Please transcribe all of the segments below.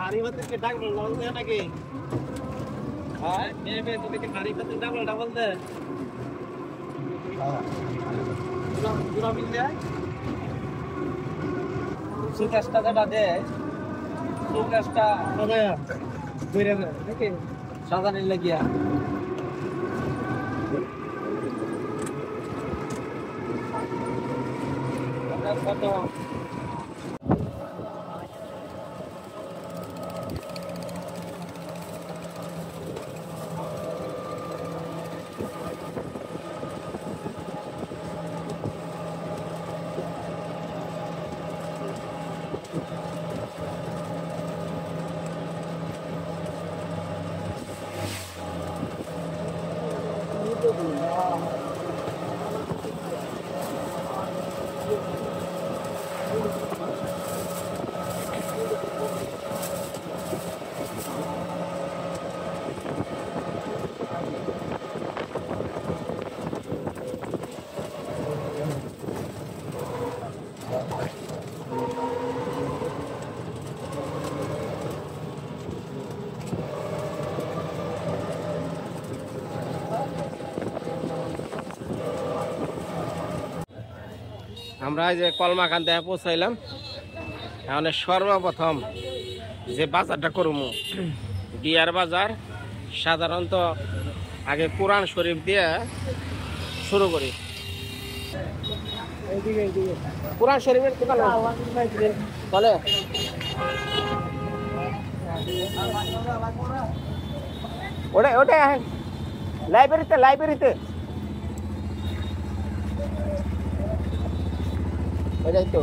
खारी मतलब के double double दे ना के हां मेरे तो के खारी मतलब डबल डबल दे हां पूरा मिल जाए सुकास्टा का दे सुकास्टा हो गया मेरे में देखिए सादा नहीं लग गया फोटो আমরা যে কলমাকান দেয়া পৌঁছাইলাম এখন সর্বপ্রথম যে বাজারটা করবো বিয়ার বাজার সাধারণত আগে কোরআন শরীফ দিয়ে শুরু করি কোরআন শরীফের দোকান বলে ওটাই ওটাই লাইব্রেরিতে লাইব্রেরিতে এটাই তো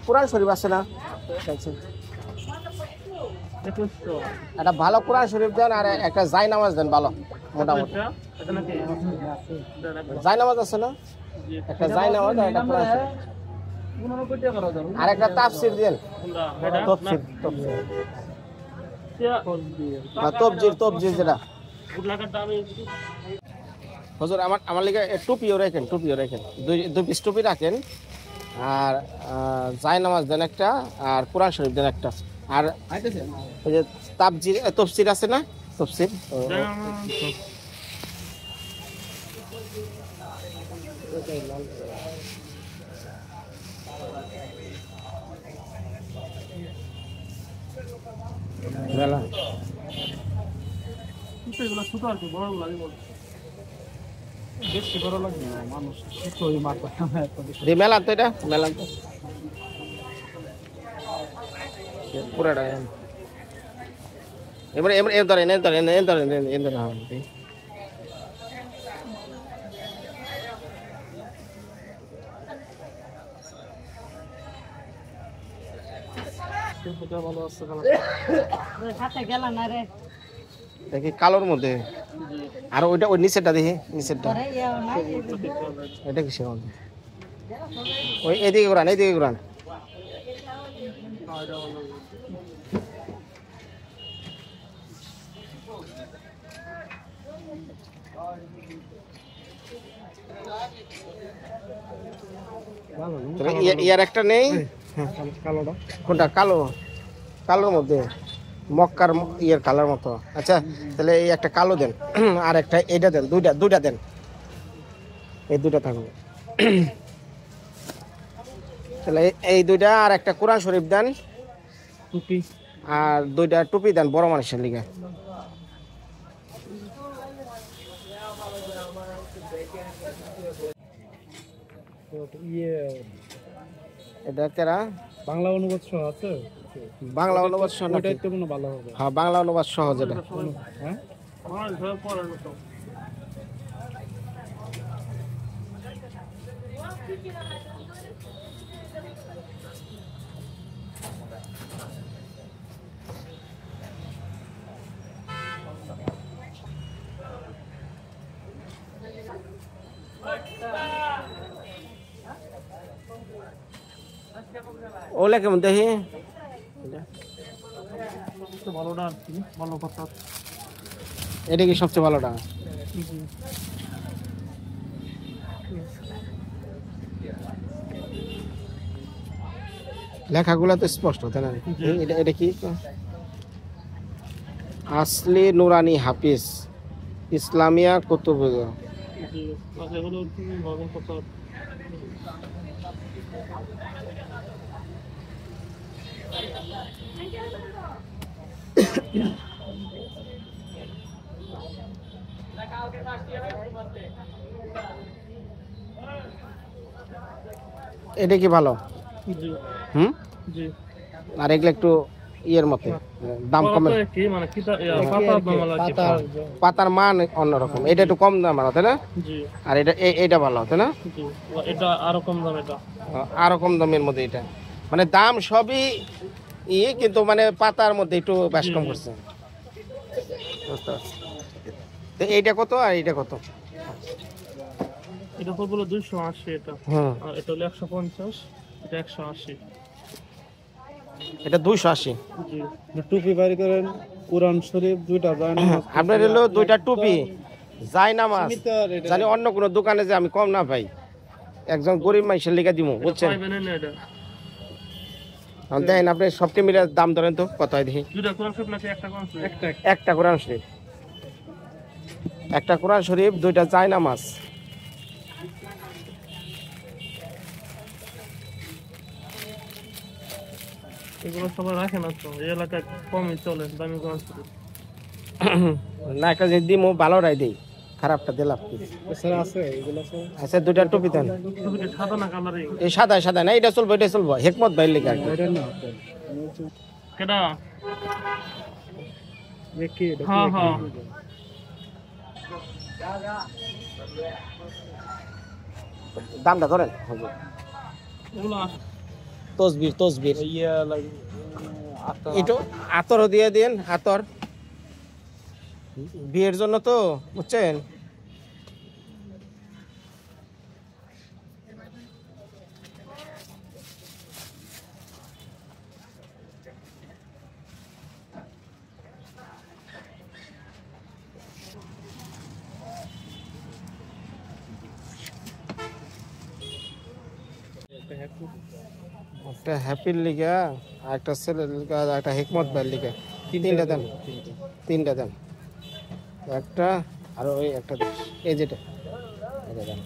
কোরআন শরীফ আছে না একটা ভালো কোরআন শরীফ দেন আর একটা জাই নামাজ দেন ভালো মোটামুটি জাই নামাজ আছে না একটা জাই নামাজ আর একটা কোরআন শরীফ আর একটা তাফসীর দেন তাফসীর তাফসীর তবজির যেটা হুজুর আমার লাগি টুপিও রাখেন দুই পিস টুপি রাখেন আর জাই নামাজ দেন একটা আর কোরআন শরীফ দেন একটা আর ওই যে তফসির আছে না তফসির মেলা তো এটা মেলা তো পুরাটা এবারে এর ধরেন দেখি কালোর মধ্যে আর ওইটা ওই নিচেরটা দেখি নিচেরটা এটা কিসের মধ্যে ওই এদিকে ঘুরান ইয়ার একটা নেই কোনটা কালোর মধ্যে মক্কার ইয়ের কালার মতো আচ্ছা তাহলে এই একটা কালো দেন আর একটা এটা দেন দুইটা দেন এই দুইটা থাকবে তাহলে এই দুইটা আর একটা কোরআন শরীফ দেন টুপি আর দুইটা টুপি দেন বড় মানুষের লিগে এটা কেরা বাংলা অনুবাদ সহ আছে? বাংলা অনুবাদ সহ নাকি? ওটাই তো মনে ভালো হবে। হ্যাঁ বাংলা অনুবাদ সহ যেটা। হ্যাঁ ওলে কেমন দেখি? ভালোটা আর কি, ভালো কথা। এটা কি সবচেয়ে ভালোটা? লেখাগুলো তো স্পষ্ট তাই না? এটা কি? আসলি নুরানি হাফিজ ইসলামিয়া কুতুব। এটা কি ভালো? হুম, আর এগুলো একটু ইয়ের মতে দাম কমে, পাতার মান অন্যরকম। এটা একটু কম দাম তাই না? আর এটা ভালো তাই না? এটা আরো কম দাম, এটা আরো কম দামের মধ্যে। এটা মানে দাম সবই ইয়ে, কিন্তু মানে পাতার মধ্যে একটু বেশ কম করছে। তো এইটা কত আর এইটা কত? এটা তো বলে 280, এটা আর এটা হলো 150, এটা 180। এটা 280। জি, টুপি বাড়ি করেন, কোরআন শরীফ দুইটা যায় না আপনার হলো দুইটা টুপি যায় না মাছ, জানি অন্য কোনো দোকানে যে আমি কম না পাই, একজন গরিব মানুষের লিখে দিব বুঝছেন। দেন আপনি সবটি মিলে দাম ধরেন তো কত হয় দেখি। একটা কোরআন শরীফ, একটা কোরআন শরীফ, দুইটা যায় না মাছ। এগুলো সবাই রাখে না তো, এই এলাকায় কমই চলে দামি কোরআন শরীফ। না একটা যে দিমো ভালোটাই দেই, খারাপটা দিলাম কি? আচ্ছা দুইটা টুপি দেন। সাদা না কালারে? এই সাদা সাদা না, এটা চলবো, এটা চলবো। হেকমত ভাই লিখা কেডা? হ্যাঁ হ্যাঁ, দামটা ধরেন। তসবির তসবির একটু আতরও দিয়ে দিন, আতর বিয়ের জন্য তো বুঝছেন। একটা হ্যাপির লিগা, আর একটা ছেলের লিগা, আর একটা হেকমত ভাইয়ের লিগা। তিনটা দেন, তিনটা দেন। একটা আর ওই একটা এই যেটা, এটা দেন।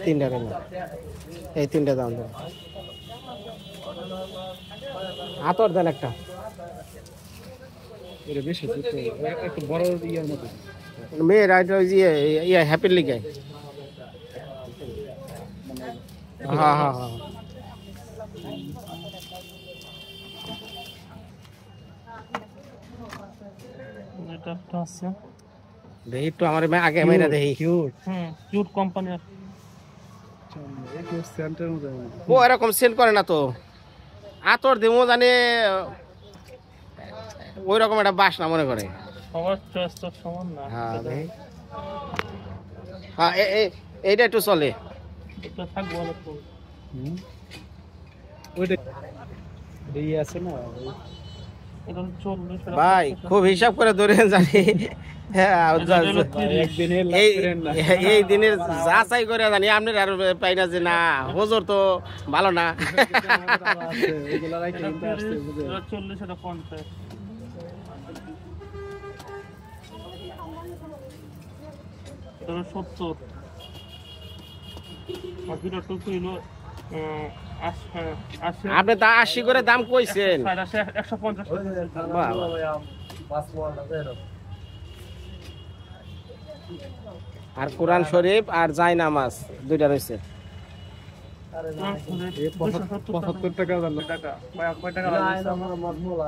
তিনটা দেন, এই তিনটা দাম দেন। আতর দেন একটা। বড় ইয়ার মতো মেয়ের ইয়ে হ্যাপির লিগে। হ্যাঁ হ্যাঁ হ্যাঁ, এটা একটা আছে। দেখি একটু আমার আগে মেয়েরা দেখি। Cute company. ও এরকম সেল করে না তো, আতর দেবো জানে ওই রকম একটা বাস না মনে করে। সবার চয়েস তো সমান না। হ্যাঁ এইটা একটু চলে। এটা থাকবো অনেক। ভাই খুব হিসাব করে ধরে জানি, এই দিনের যাচাই করে জানি আপনার আর পাই না যে না হুজুর তো ভালো না। 40, এটা 50, এটা 70। আর দুটো টুপি হলো আপনি তা 80 করে দাম কইছেন। 150। আর কোরআন শরীফ আর জায় নামাজ দুইটা রয়েছে। 75 টাকা টাকা কয় টাকা লাগছে আমার 170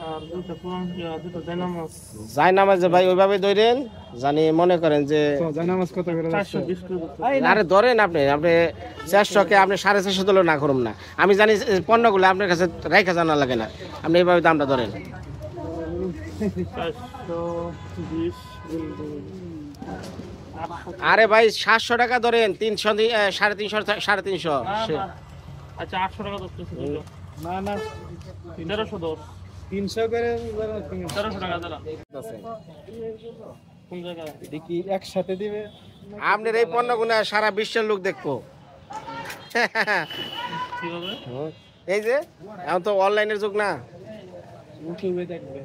আর দুটো জায়নামাজ। জায় নামাজে ভাই ওইভাবে ধরেন জানি মনে করেন যে জায়নামাজ কত করে 420 টাকা। আরে ধরেন আপনি 400-কে আপনি 450 দিলেও না করুন না। আমি জানি পণ্যগুলো আপনার কাছে রেখা জানা লাগে না, আপনি এইভাবে দামটা ধরেন। 420 আরে ভাই 700 টাকা ধরেন, 300 350 আচ্ছা 800 টাকা ধরতেছি। না না 1310 300 করে 1300 টাকা দাঁড়া কোন জায়গা দেখি একসাথে দিবে। আপনার এই পণ্যগুলো সারা বিশ্বের লোক দেখবো। কিভাবে? এই যে এখন তো অনলাইনের যুগ না, ইউটিউবে দেখবে।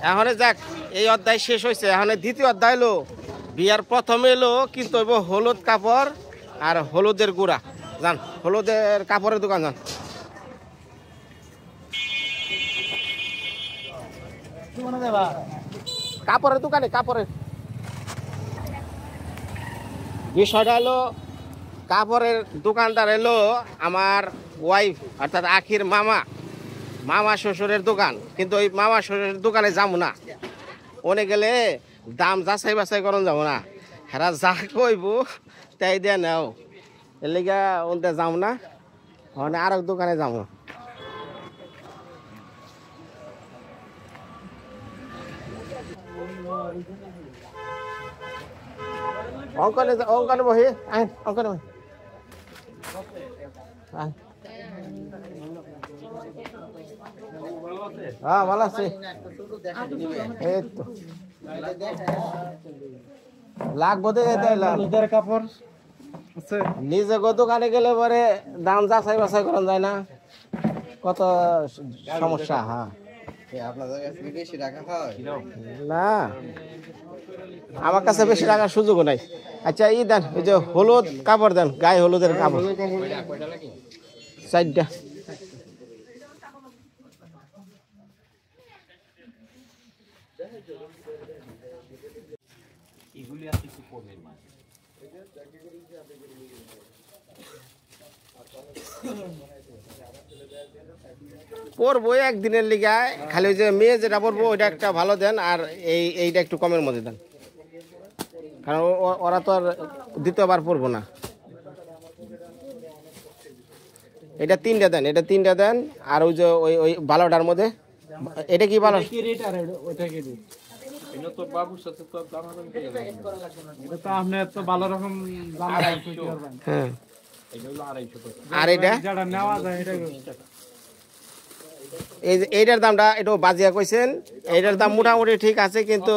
এখন যাক এই অধ্যায় শেষ হয়েছে, এখন দ্বিতীয় অধ্যায় এলো। বিয়ার প্রথমে এলো কিন্তু হইব হলুদ কাপড় আর হলুদের গুঁড়া। যান হলুদের কাপড়ের দোকান যান। কাপড়ের দোকানে কাপড়ের বিষয়টা হলো, কাপড়ের দোকানদার এলো আমার ওয়াইফ অর্থাৎ আখির মামা শ্বশুরের দোকান। কিন্তু ওই মামা শ্বশুরের দোকানে যাবো না, ওনে গেলে দাম যাচাই বাছাই করন যাবো না, হেরা যা কইব তাই দিয়ে নাও, এর লেগে ওনতে যাবো না, ওখানে আর এক দোকানে যাবো। অঙ্কনে বহি অঙ্কনে বহি হ্যাঁ ভালো আছে। এই তো লাগবো কাপড় নিজে দোকানে গেলে পরে দাম যাচাই বাছাই করা যায় না, কত সমস্যা। হ্যাঁ না আমার কাছে বেশি রাখার সুযোগও নাই। আচ্ছা ই দেন, ওই যে হলুদ কাপড় দেন, গায়ে হলুদের কাপড় 4টা। পরবো একদিনের লিগায়, খালি ওই যে মেয়ে যেটা পরবো ওইটা একটা ভালো দেন, আর এইটা একটু কমের মধ্যে দেন, কারণ ওরা তো আর দ্বিতীয়বার পরবো না। এটা 3টা দেন, এটা 3টা দেন। আর ওই যে ওই ভালোটার মধ্যে এটা কি ভালো, হ্যাঁ। আর এটা এইটার দামটা একটু বাজিয়া কইছেন, এইটার দাম মোটামুটি ঠিক আছে, কিন্তু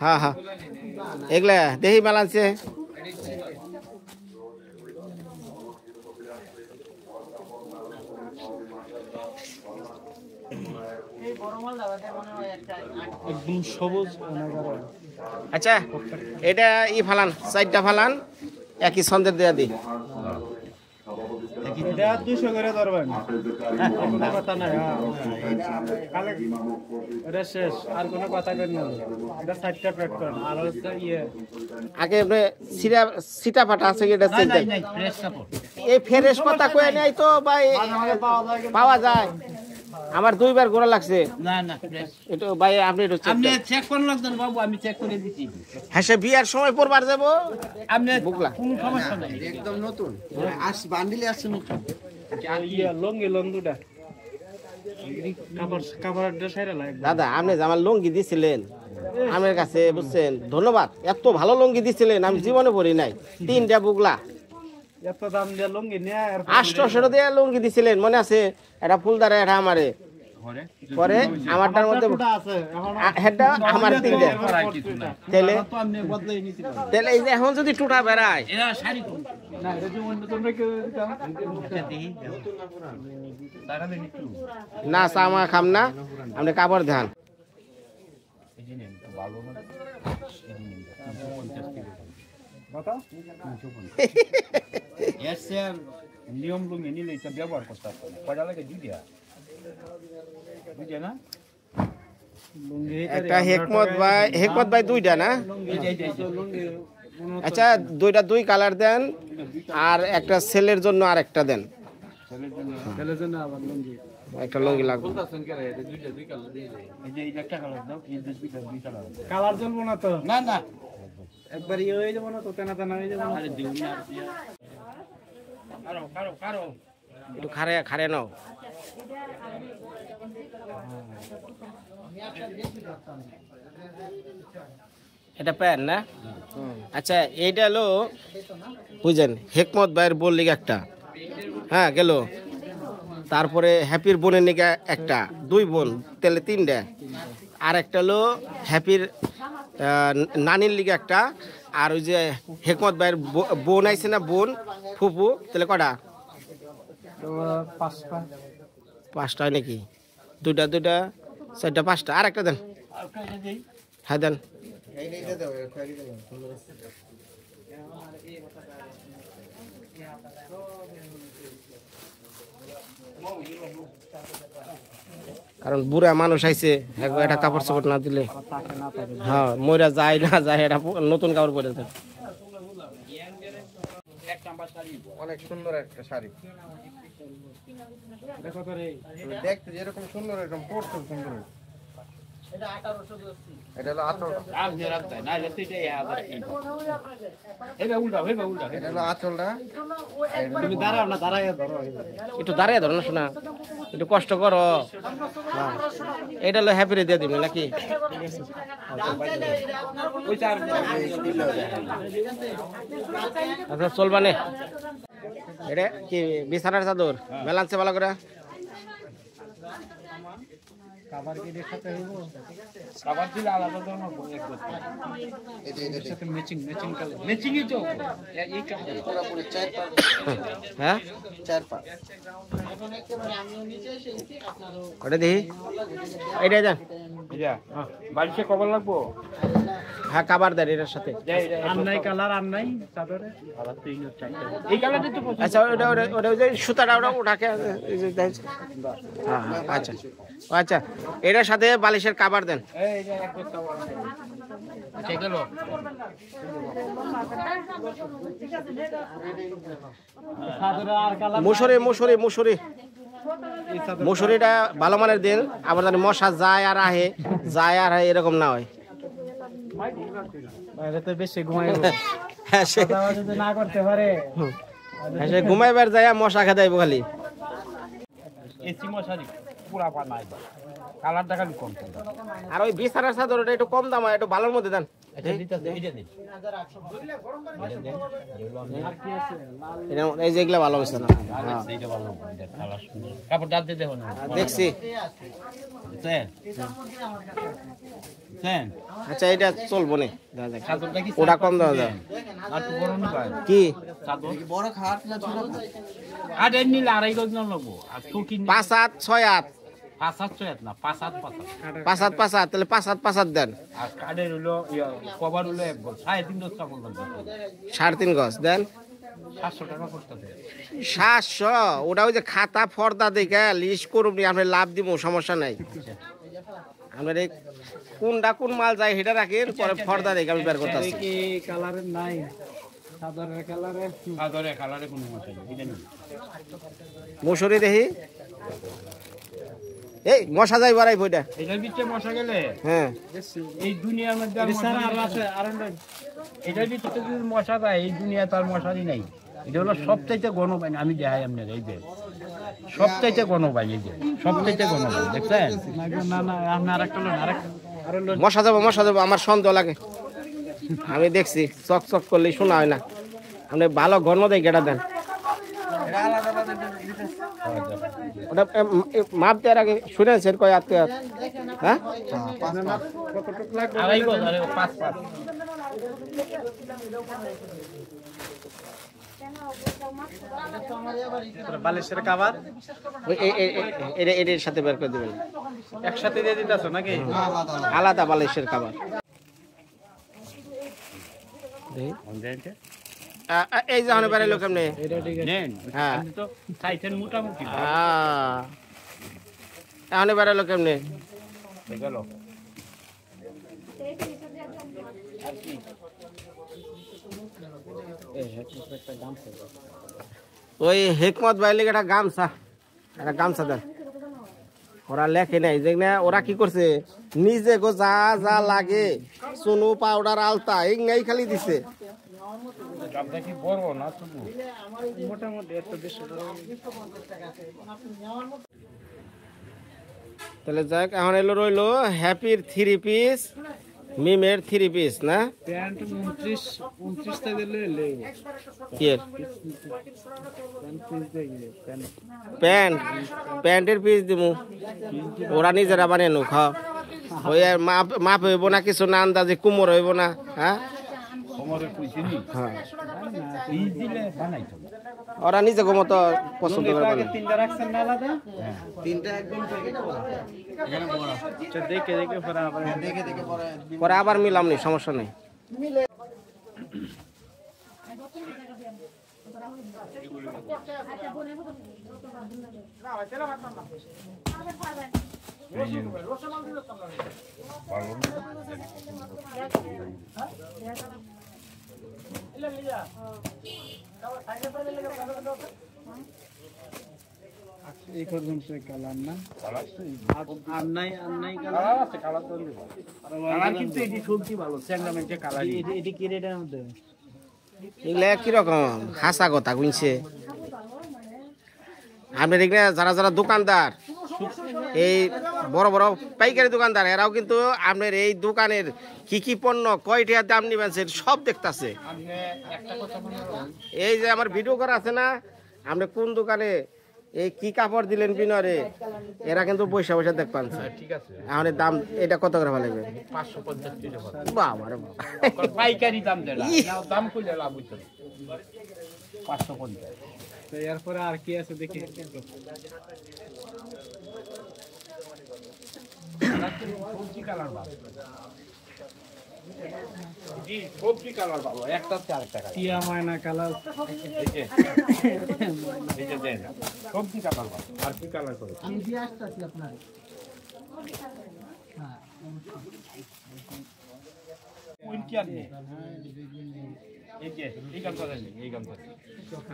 হ্যাঁ হ্যাঁ এগুলা দেখি মেলাচ্ছে। একদম সবুজ। আচ্ছা এটা ই ফালান, 4টা ফালান, একই ছন্দের দেয়া দিই। এটা 200 করে ধরবেন, কোনো কথা নাই। এটা শেষ, আর কোনো কথা করেন না। এটা 4টা প্যাক করেন। আর হচ্ছে আগে আপনি সিটা ফাটা আছে কি, এটা চেক দেন। এই ফ্রেশ কথা কয়ে নেই তো ভাই, পাওয়া যায়। আমার 2বার ঘোরা লাগছে। না না এটা ভাই আপনি একটু চেক করুন লাগবেন বাবু, আমি চেক করে দিচ্ছি। হ্যাঁ সে বিয়ার সময় পরবার যাব, আপনি বুকলা কোনো সমস্যা নাই, একদম নতুন বান্ডিলে আসছে নতুন। লঙ্গি লঙ্গুটা কাপড়টা সাইরা লাগে। দাদা আপনি যে আমার লুঙ্গি দিছিলেন আমার কাছে, বুঝছেন, ধন্যবাদ। এত ভালো লুঙ্গি দিছিলেন আমি জীবনে পরি নাই। 3টা বুগলা এত দাম দিয়ে লঙ্গি নিয়ে 800 দিয়ে লুঙ্গি দিছিলেন, মনে আছে? এটা ফুলদারে, এটা আমারে পরে আমারটার মধ্যে হেডটা আমার তিনটে তাহলে তাহলে এই যে এখন যদি টুটা বেড়ায় না চামা খাম না আপনি কাপড় ধান নিয়ম লুঙ্গি নিলে এটা ব্যবহার করতে হবে কয়টা লাগে দুইটা বুঝে না একটা হেকমত ভাই দুইটা না আচ্ছা দুইটা দুই কালার দেন আর একটা ছেলের জন্য আর একটা দেন একটা লুঙ্গি লাগবে এই যে একটা কালার দাও এই দুইটা দুই কালার কালার জ্বলবো না তো না না একবার ইয়ে হয়ে যাবো না তো তেনা তেনা হয়ে যাবো আরে দিও না কারো একটু খারে খারে নাও এটা প্যান না আচ্ছা এইটা হলো বুঝছেন হেকমত ভাইয়ের বোন লিগে একটা হ্যাঁ গেল তারপরে হ্যাপির বোনের লিগে একটা দুই বোন তাহলে তিনটা আর একটা হলো হ্যাপির নানির লিগে একটা আর ওই যে হেকমত ভাইয়ের বোন আইছে না বোন ফুপু তাহলে কটা পাঁচটা হয় নাকি দুইটা দুইটা চারটা পাঁচটা আর একটা দেন হ্যাঁ দেন কারণ বুড়া মানুষ আইছে একটা কাপড় চাপড় না দিলে হ্যাঁ ময়রা যায় না যায় এটা নতুন কাপড় পরে দেন অনেক সুন্দর একটা শাড়ি দেখো তো রে দেখতে যেরকম সুন্দর এরকম পড়তে সুন্দর এটা হলো আঁচলটা আর যে রাখতে না লেতে যাই আবার এটা উল্টা এটা হলো আঁচলটা তুমি দাঁড়াও না দাঁড়াইয়া ধরো একটু দাঁড়িয়ে ধরো না শোনা একটু কষ্ট করো হ্যাঁ এটা হলো হ্যাপি রে দিয়ে দিবি নাকি ওই চার আচ্ছা চলবা নে এটা কি বিছানার চাদর মেলানছে ভালো করে খাবার কি দেখাতে হইব খাবার দিলে আলাদা দাও না এক বছর এর সাথে ম্যাচিং কালার ম্যাচিংই তো এই কাপড় পুরোপুরি চার পা হ্যাঁ চার পা ওটা দেখি এইটাই দেন যা বাড়িতে কবার লাগবো হ্যাঁ কাবার দেন এটার সাথে আমনাই কালার আমনাই চাদরে আবার তিন চারটা এই কালারটা তো আচ্ছা ওটা ওটা ওটা ওই যে সুতাটা ওটা উঠাকে এই যে দেন। হ্যাঁ হ্যাঁ আচ্ছা আচ্ছা এটার সাথে বালিশের কাবার দেন এই যে এক বস্তা আচ্ছা গেল চাদরে আর কালার মুসুরি মুসুরি মুসুরি মুসুরিটা ভালো মানের দিন আবার জানি মশা যায় আর আহে এরকম না হয় বাইরে তো বেশি ঘুমাইবো হ্যাঁ সে খাওয়া যদি না করতে পারে হ্যাঁ সে ঘুমাইবার যায় মশা খেতে আইব খালি এসি মশারি পুরা পা নাই কালারটা খালি কম আর ওই বিছানার চাদর ওটা একটু কম দাম হয় একটু ভালোর মধ্যে দেন আচ্ছা দিতে এইটা দিন এই যে এগুলা ভালো হয়েছে না হ্যাঁ এইটা ভালো কালার সুন্দর কাপড় ডাল দিতে হবে না দেখছি দেন দেন আচ্ছা এটা চলবো নে দেখা যাক। চাদরটা কি ওটা কম দেওয়া যায় আর তো বড় নি পায় কি চাদর বড় খাট না ছোট খাট আর এর নিলে আড়াই গজ না লাগবো আর চৌকি 5 8 6 8 পাঁচ হাত ছয় হাত না পাঁচ হাত 5 8 তাহলে 5 8 দেন আর কাঠের হলো কভার হলো এক গজ 3.5 গজ কাপড় লাগবে 3.5 গজ দেন 700 টাকা করতে 700 ওটা ওই যে খাতা ফর্দা দেখে লিস্ট করুন আপনি লাভ দিব সমস্যা নাই আমরা এই কোন মাল যায় সেটা রাখেন পরে ফর্দা দেখে আমি বের করতেছি কি কালারের নাই চাদরের কালারে চাদরে কালারে কোনো মশা নেই এটা নেই মুসুরি দেখি এই মশা যাই বাড়াই বইটা এটার ভিতরে মশা গেলে হ্যাঁ এই দুনিয়ার মধ্যে আর বিছানা মশা আর নেই। আছে আর এটার ভিতরে যদি মশা যায় এই দুনিয়া তার মশারই নাই এটা হলো সবচাইতে গণবাহিনী আমি দেখাই আপনার এই যে সবচাইতে গণবাহিনী এই যে সবচাইতে গণবাহিনী দেখছেন না না আপনি আরেকটা লোন আরেকটা আরো লোন মশা যাবো আমার সন্দেহ লাগে আমি দেখছি চক চক করলে শোনা হয় না আপনি ভালো ঘন দিয়ে গেটা দেন এটা আলাদা আলাদা ওটা মাপ দেওয়ার আগে শুনেছেন কয় আত্মীয়? হ্যাঁ, আড়াই গজ আরে 5 বালিশের কাভার ওই এর সাথে বের করে দেবেন, একসাথে দিয়ে দিতেছো নাকি? আলাদা বালিশের খাবার। এই যে হনে পারে লোক এমনি। নেন হ্যাঁ, আপনি তো চাইছেন মোটামুটি এখানে পারে লোক এমনি। গেল ওই হেকমত ভাই লেগে একটা গামছা দেন। ওরা লেখে নাই যে না, ওরা কি করছে নিজে গো যা যা লাগে চুনু পাউডার আলতা এই খালি দিছে। গামছা কি বড় না তবু মোটামুটি এত বেশি তাহলে যাক, এখন এলো রইলো হ্যাপির 3 পিস, মিমের 3 পিস না। প্যান্ট 29 টা দিলে লেগে কি এর? প্যান্টের পিস দিমু, ওরা নিজেরা বানিয়ে নো খাও। ওই আর মাপ হইব না কিছু না, আন্দাজে কুমোর হইব না। হ্যাঁ, কোমরে কইছিনি হ্যাঁ, এই দিলে বানাইতো ওরা নিজে মতো পছন্দ করে বানায়। তিনটা রাখছেন না আলাদা? তিনটা একদম প্যাকেট করা এখানে বড় আচ্ছা, দেখে দেখে পরে আবার দেখে দেখে পরে পরে আবার মিলাম নি, সমস্যা নেই। এই পর্যন্ত কালার না আর নাই কালার আছে, কালার তো দিব কালার কিন্তু এটি সবজি ভালো স্যাংরামেন্টে কালার এটি কি রেটের মধ্যে? এগুলা কিরকম হাসা কথা কইছে। আপনি দেখলে যারা যারা দোকানদার, এই বড় বড় পাইকারি দোকানদার, এরাও কিন্তু আপনার এই দোকানের কি কি পণ্য কয় টাকা দাম নিবেন সব দেখতাছে। আপনি একটা কথা মনে রাখুন, এই যে আমার ভিডিও করা আছে না, আপনি কোন দোকানে এই কি কাপড় দিলেন বিনরে, এরা কিন্তু পয়সা পয়সা দেখ পাচ্ছে। ঠিক আছে এখন এর দাম এটা কত করে ভালো লাগবে? 550 টাকা বাবা রে বাবা। পাইকারি দাম দেন না, দাম কইলে লাভ হইতো 550। তো এরপরে আর কি আছে দেখি। সবজি কালার ভালো, জি সবজি কালার ভালো, একটা হচ্ছে আরেকটা কালার। টিয়া ময়না কালার, এই যে দেন সবজি কালার ভালো। আর কি কালার করে? আমি দিয়ে আসতেছি আপনার। কোনটি আপনি? এই যে এই গামছা দেন, এই গামছা।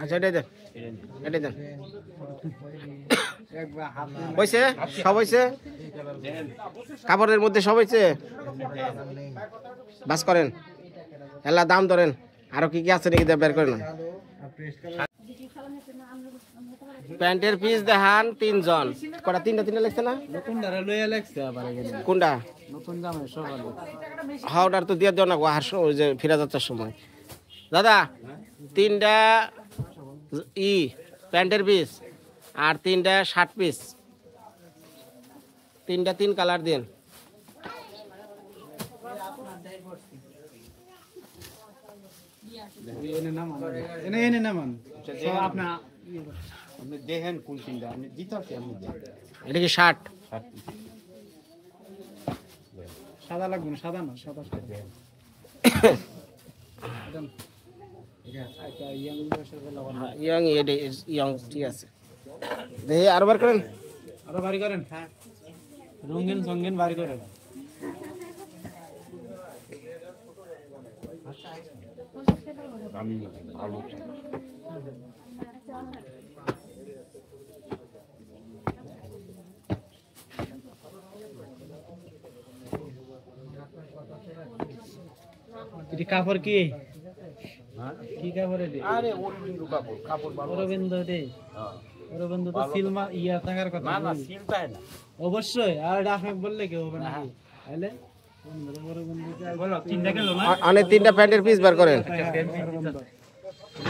আচ্ছা এটা দেন, এটা দেন। একবার হাতে হয়েছে, সব হয়েছে, কাপড়ের মধ্যে সব হয়েছে। বাস করেন, এলা দাম ধরেন, আরো কি কি আছে নাকি বের করেন। প্যান্টের পিস দেখান 3 জন, কটা তিনটা লাগছে না? নতুন ধারা লইয়া লাগছে আবার এখানে কোনটা? নতুন জামাই সকালে হাওড়ার তো দিয়ে দেও না, ওই যে ফিরা যাত্রার সময়। দাদা 3টা প্যান্টের পিস আর 3টা শার্ট পিস, 3টা 3 কালার দিন। এনে নামান, এনে নামান সব আপনি আপনি দেখেন কোন তিনটা আপনি দিতে আমি দেন। এটা কি শার্ট? সাদা লাগবে না, সাদা না, সাদা সাদা। আচ্ছা ইয়াং বয়সের বেলা ইয়ং, ইয়ং ঠিক আছে। দেখি আরো বার করেন। আরো ভারী করেন, হ্যাঁ রঙিন সঙ্গিন ভারী করেন। আমি আলু এটি কাপড় কি? কি কাপড় এটি? আরে অরবিন্দু কাপড়, কাপড় ভালো। অরবিন্দ রে, অরবিন্দ তো সিলমা ইয়া থাকার কথা। না না সিলটাই না, অবশ্যই, আর এটা আপনি বললে কি হবে না? তাহলে বলো তিনটা গেল না? অনেক 3টা প্যান্টের পিস বার করেন।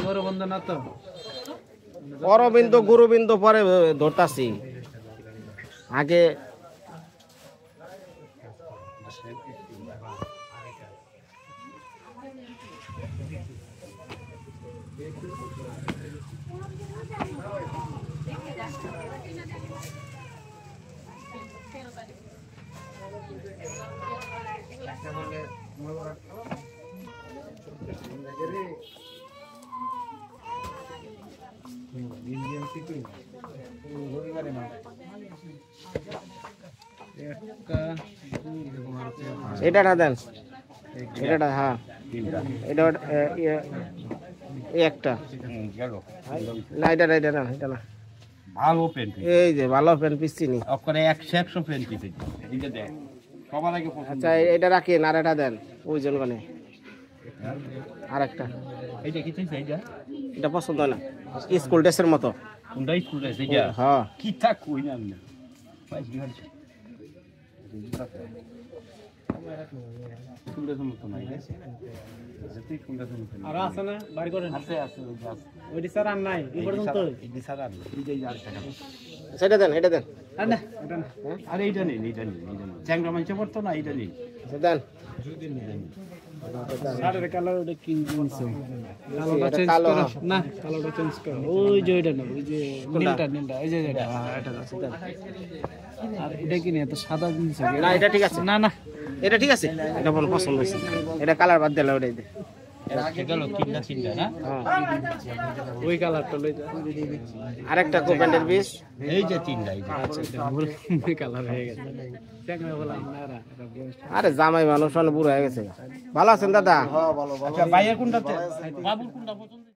অরবিন্দ না তো অরবিন্দ গুরুবিন্দ পরে ধরতাছি আগে এটা না দেন এটা হ্যাঁ এটা এই একটা না এটা না এটা না এটা না ভালো পেন্ট এই যে ভালো পেন পিস চিনি ওখানে 100 পেন্ট পিস এটা দেন সবার আগে আচ্ছা এটা রাখেন আর এটা দেন ওইজন কোনে আর একটা এইটা কি চাইছে এইটা এটা পছন্দ হয় না স্কুল ড্রেসের মতো কোনটা স্কুল আছে এইটা হ্যাঁ কি তা কই না আমি পাইছি কি হচ্ছে স্কুল ড্রেসের মতো নাই যেতেই স্কুল ড্রেসের মতো আর আছে না বাড়ি করেন আছে আছে ওইটি স্যার আর নাই এই পর্যন্ত এই সারা এই যে আর টাকা সেটা দেন এটা দেন আর না ওটা না আরে এইটা নেই এইটা নেই চ্যাংরা মানুষ পড়তো না এইটা নেই দেন শার্টের কালার ওটা কি বলছো কালোটা এটা চেঞ্জ কালো, করো হ্যাঁ। না কালোটা চেঞ্জ করো ওই যে ওইটা না ওই যে নীলটা এই যে এটা এটা আছে দেন আর এটা কি নিয়ে এত সাদা জিনিস না এটা ঠিক আছে না না এটা ঠিক আছে এটা আমার পছন্দ হয়েছে এটা কালার বাদ দিলে ওটাই দে গেল তিনটা না হ্যাঁ ওই কালারটা লই যা আরেকটা কোপেন্ডের পিস এই যে তিনটা এই যে আচ্ছা এটা ভুল কালার হয়ে গেছে চেঙ্গা বললাম না রা এটা বয়স আরে জামাই মানুষ অনেক বুড়ো হয়ে গেছে ভালো আছেন দাদা আচ্ছা বাইয়ের কোনটাতে বাবুর কোনটা পছন্দ